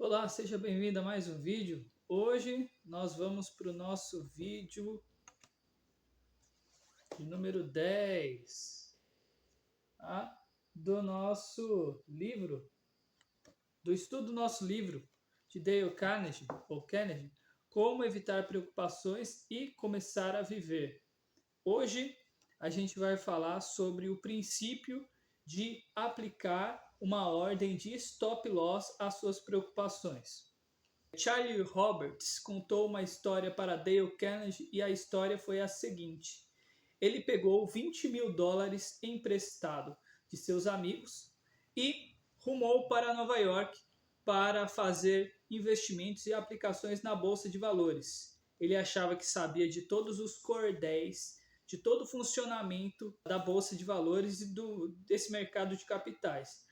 Olá, seja bem-vindo a mais um vídeo. Hoje nós vamos para o nosso vídeo de número 10, tá? Do nosso livro, do estudo do nosso livro de Dale Carnegie, Como Evitar Preocupações e Começar a Viver. Hoje a gente vai falar sobre o princípio de aplicar uma ordem de stop loss às suas preocupações. Charlie Roberts contou uma história para Dale Carnegie e a história foi a seguinte. Ele pegou $20.000 emprestado de seus amigos e rumou para Nova York para fazer investimentos e aplicações na Bolsa de Valores. Ele achava que sabia de todos os cordéis, de todo o funcionamento da Bolsa de Valores e desse mercado de capitais.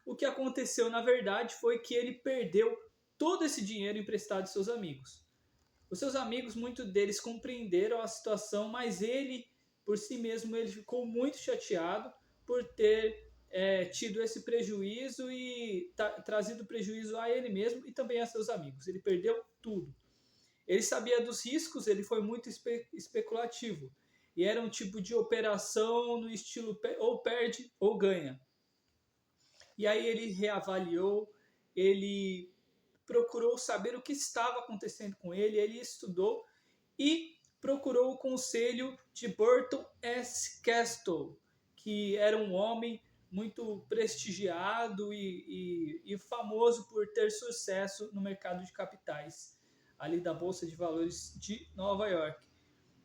O que aconteceu, na verdade, foi que ele perdeu todo esse dinheiro emprestado de seus amigos. Os seus amigos, muitos deles compreenderam a situação, mas ele, por si mesmo, ele ficou muito chateado por ter tido esse prejuízo e trazido prejuízo a ele mesmo e também a seus amigos. Ele perdeu tudo. Ele sabia dos riscos, ele foi muito especulativo. E era um tipo de operação no estilo ou perde ou ganha. E aí ele reavaliou, ele procurou saber o que estava acontecendo com ele, ele estudou e procurou o conselho de Burton S. Castle, que era um homem muito prestigiado e famoso por ter sucesso no mercado de capitais, ali da Bolsa de Valores de Nova York.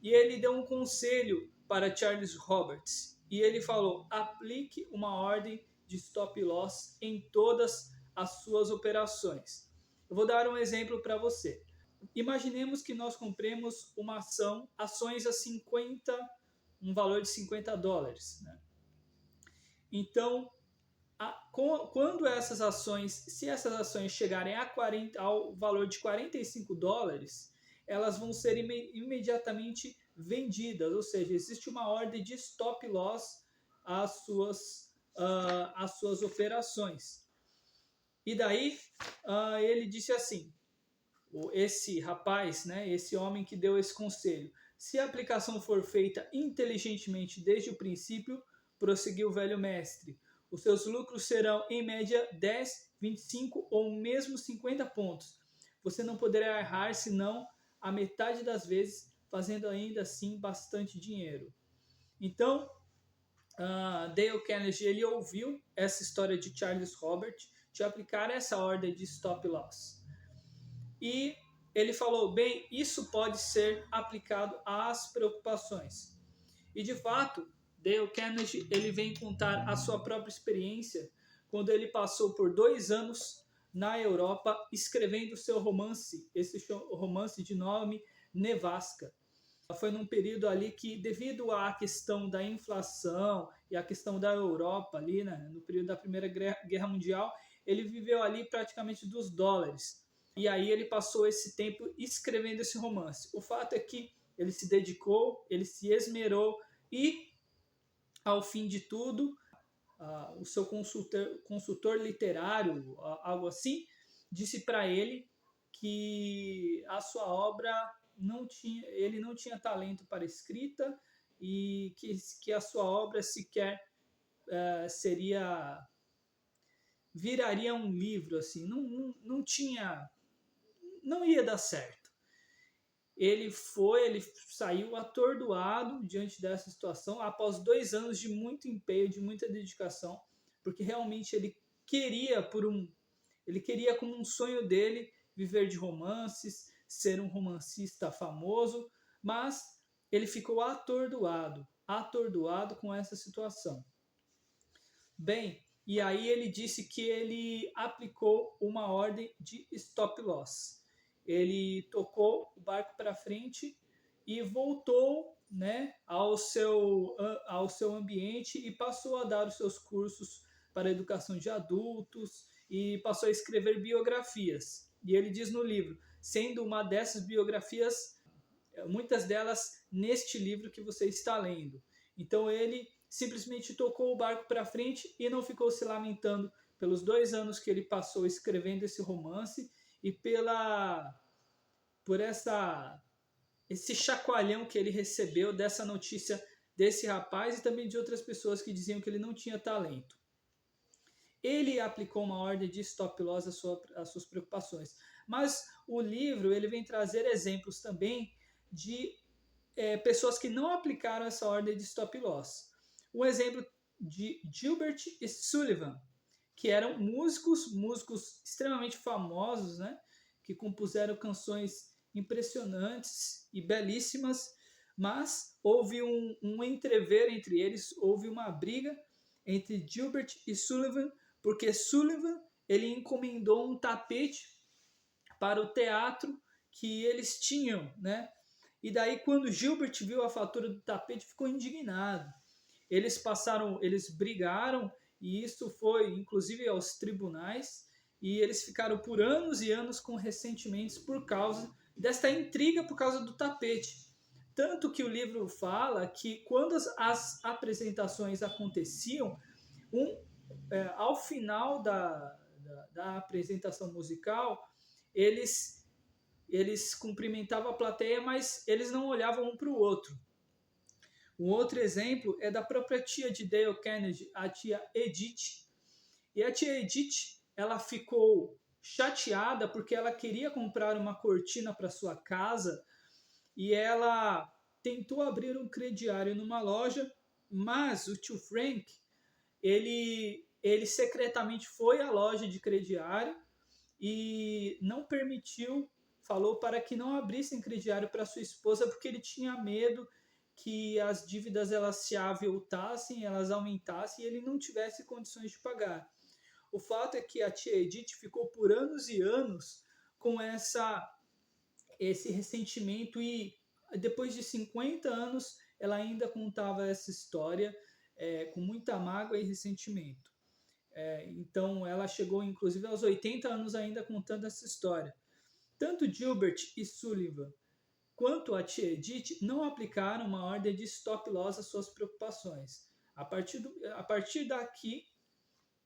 E ele deu um conselho para Charles Roberts, e ele falou: aplique uma ordem de stop loss em todas as suas operações. Eu vou dar um exemplo para você. Imaginemos que nós compremos uma ações a um valor de $50. Né? Então, quando essas ações, se essas ações chegarem ao valor de $45, elas vão ser imediatamente vendidas, ou seja, existe uma ordem de stop loss às suas operações. E daí ele disse assim, esse rapaz, né, esse homem que deu esse conselho: se a aplicação for feita inteligentemente desde o princípio, prosseguiu o velho mestre, os seus lucros serão em média 10, 25 ou mesmo 50 pontos. Você não poderá errar senão a metade das vezes, fazendo ainda assim bastante dinheiro. Então, Dale Carnegie, ele ouviu essa história de Charles Robert de aplicar essa ordem de stop loss. E ele falou: bem, isso pode ser aplicado às preocupações. E de fato, Dale Carnegie, ele vem contar a sua própria experiência quando ele passou por 2 anos na Europa escrevendo seu romance, esse romance de nome Nevasca. Foi num período ali que, devido à questão da inflação e à questão da Europa ali, né, no período da Primeira Guerra Mundial, ele viveu ali praticamente dos dólares. E aí ele passou esse tempo escrevendo esse romance. O fato é que ele se dedicou, ele se esmerou e, ao fim de tudo, o seu consultor literário, algo assim, disse para ele que a sua obra ele não tinha talento para escrita e que a sua obra sequer viraria um livro, assim, não ia dar certo. Ele saiu atordoado diante dessa situação após 2 anos de muito empenho, de muita dedicação, porque realmente ele queria como um sonho dele viver de romances, ser um romancista famoso, mas ele ficou atordoado com essa situação. Bem, e aí ele disse que ele aplicou uma ordem de stop loss. Ele tocou o barco para frente e voltou, né, ao seu ambiente e passou a dar os seus cursos para educação de adultos e passou a escrever biografias. E ele diz no livro, sendo uma dessas biografias, muitas delas neste livro que você está lendo. Então ele simplesmente tocou o barco para frente e não ficou se lamentando pelos 2 anos que ele passou escrevendo esse romance e por esse chacoalhão que ele recebeu dessa notícia desse rapaz e também de outras pessoas que diziam que ele não tinha talento. Ele aplicou uma ordem de stop loss às suas preocupações. Mas o livro ele vem trazer exemplos também de pessoas que não aplicaram essa ordem de stop loss. Um exemplo de Gilbert e Sullivan, que eram músicos extremamente famosos, né? Que compuseram canções impressionantes e belíssimas, mas houve um entrever entre eles, houve uma briga entre Gilbert e Sullivan, porque Sullivan ele encomendou um tapete para o teatro que eles tinham, né? E daí quando Gilbert viu a fatura do tapete, ficou indignado. Eles brigaram e isso foi inclusive aos tribunais e eles ficaram por anos e anos com ressentimentos por causa desta intriga por causa do tapete. Tanto que o livro fala que quando as apresentações aconteciam, ao final da apresentação musical, eles cumprimentavam a plateia, mas eles não olhavam um para o outro. Um outro exemplo é da própria tia de Dale Carnegie, a tia Edith. E a tia Edith, ela ficou chateada porque ela queria comprar uma cortina para sua casa e ela tentou abrir um crediário numa loja, mas o tio Frank, ele secretamente foi à loja de crediário e não permitiu, falou para que não abrissem crediário para sua esposa porque ele tinha medo que as dívidas elas se aviltassem, elas aumentassem e ele não tivesse condições de pagar. O fato é que a tia Edith ficou por anos e anos com esse ressentimento e depois de 50 anos ela ainda contava essa história com muita mágoa e ressentimento. Então ela chegou inclusive aos 80 anos ainda contando essa história. Tanto Gilbert e Sullivan quanto a tia Edith não aplicaram uma ordem de stop loss às suas preocupações. A partir daqui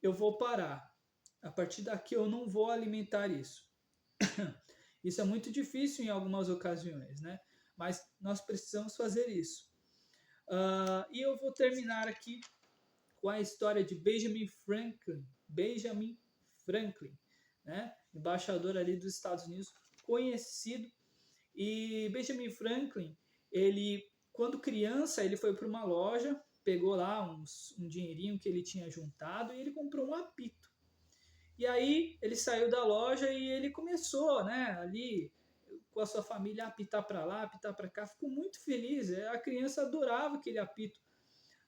eu vou parar. A partir daqui eu não vou alimentar isso. Isso é muito difícil em algumas ocasiões, né? Mas nós precisamos fazer isso. E eu vou terminar aqui com a história de Benjamin Franklin, né? Embaixador ali dos Estados Unidos, conhecido. E Benjamin Franklin, ele, quando criança, ele foi para uma loja, pegou lá um dinheirinho que ele tinha juntado e ele comprou um apito. E aí ele saiu da loja e ele começou, né, ali com a sua família a apitar para lá, apitar para cá, ficou muito feliz. A criança adorava aquele apito.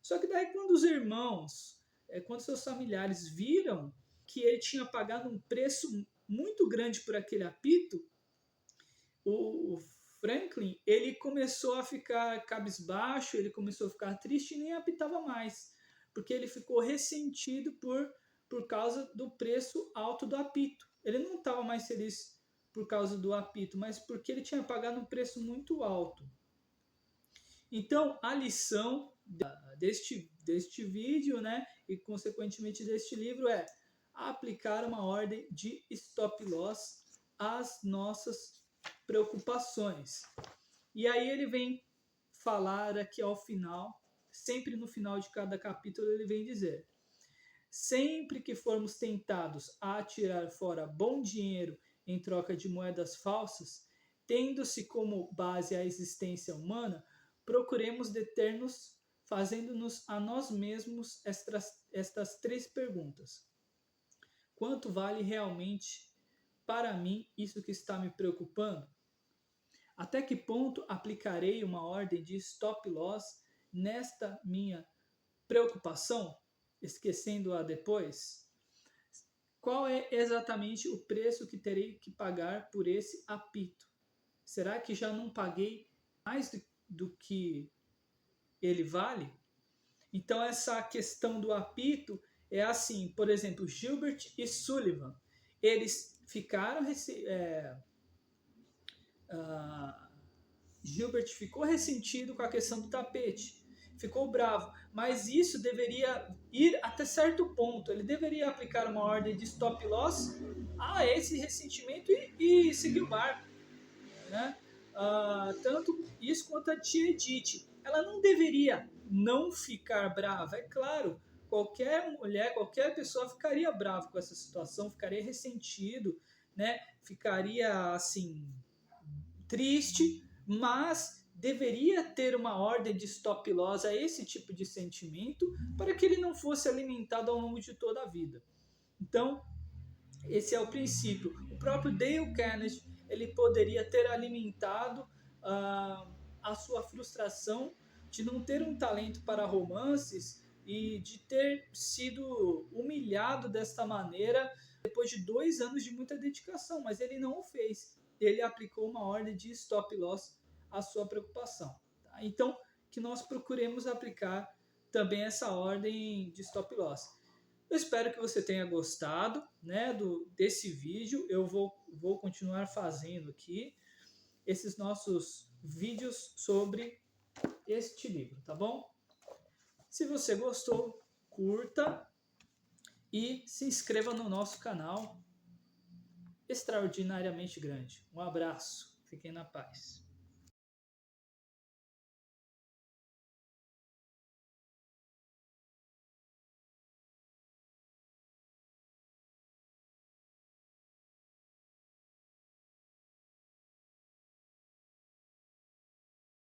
Só que daí quando os irmãos, quando seus familiares viram que ele tinha pagado um preço muito grande por aquele apito, o Franklin, ele começou a ficar cabisbaixo, ele começou a ficar triste e nem apitava mais, porque ele ficou ressentido por causa do preço alto do apito. Ele não estava mais feliz por causa do apito, mas porque ele tinha pagado um preço muito alto. Então, a lição deste vídeo, né, e consequentemente deste livro é aplicar uma ordem de stop loss às nossas preocupações. E aí ele vem falar aqui ao final, sempre no final de cada capítulo ele vem dizer: sempre que formos tentados a atirar fora bom dinheiro em troca de moedas falsas, tendo-se como base a existência humana, procuremos deter-nos, fazendo-nos a nós mesmos estas 3 perguntas. Quanto vale realmente para mim isso que está me preocupando? Até que ponto aplicarei uma ordem de stop loss nesta minha preocupação, esquecendo-a depois? Qual é exatamente o preço que terei que pagar por esse apito? Será que já não paguei mais do que ele vale? Então essa questão do apito é assim, por exemplo, Gilbert e Sullivan, eles ficaram Gilbert ficou ressentido com a questão do tapete. ficou bravo, mas isso deveria ir até certo ponto. Ele deveria aplicar uma ordem de stop loss a esse ressentimento e seguir o barco, né? Tanto isso quanto a tia Edith. Ela não deveria não ficar brava. É claro, qualquer mulher, qualquer pessoa ficaria brava com essa situação, ficaria ressentido, né? Ficaria assim triste, mas deveria ter uma ordem de stop loss a esse tipo de sentimento para que ele não fosse alimentado ao longo de toda a vida. Então, esse é o princípio. O próprio Dale Carnegie, ele poderia ter alimentado a sua frustração de não ter um talento para romances e de ter sido humilhado desta maneira depois de 2 anos de muita dedicação, mas ele não o fez. Ele aplicou uma ordem de stop loss à sua preocupação. Tá? Então, que nós procuremos aplicar também essa ordem de stop loss. Eu espero que você tenha gostado, né, desse vídeo. Eu vou continuar fazendo aqui esses nossos vídeos sobre este livro, tá bom? Se você gostou, curta e se inscreva no nosso canal Extraordinariamente Grande. Um abraço, fiquem na paz.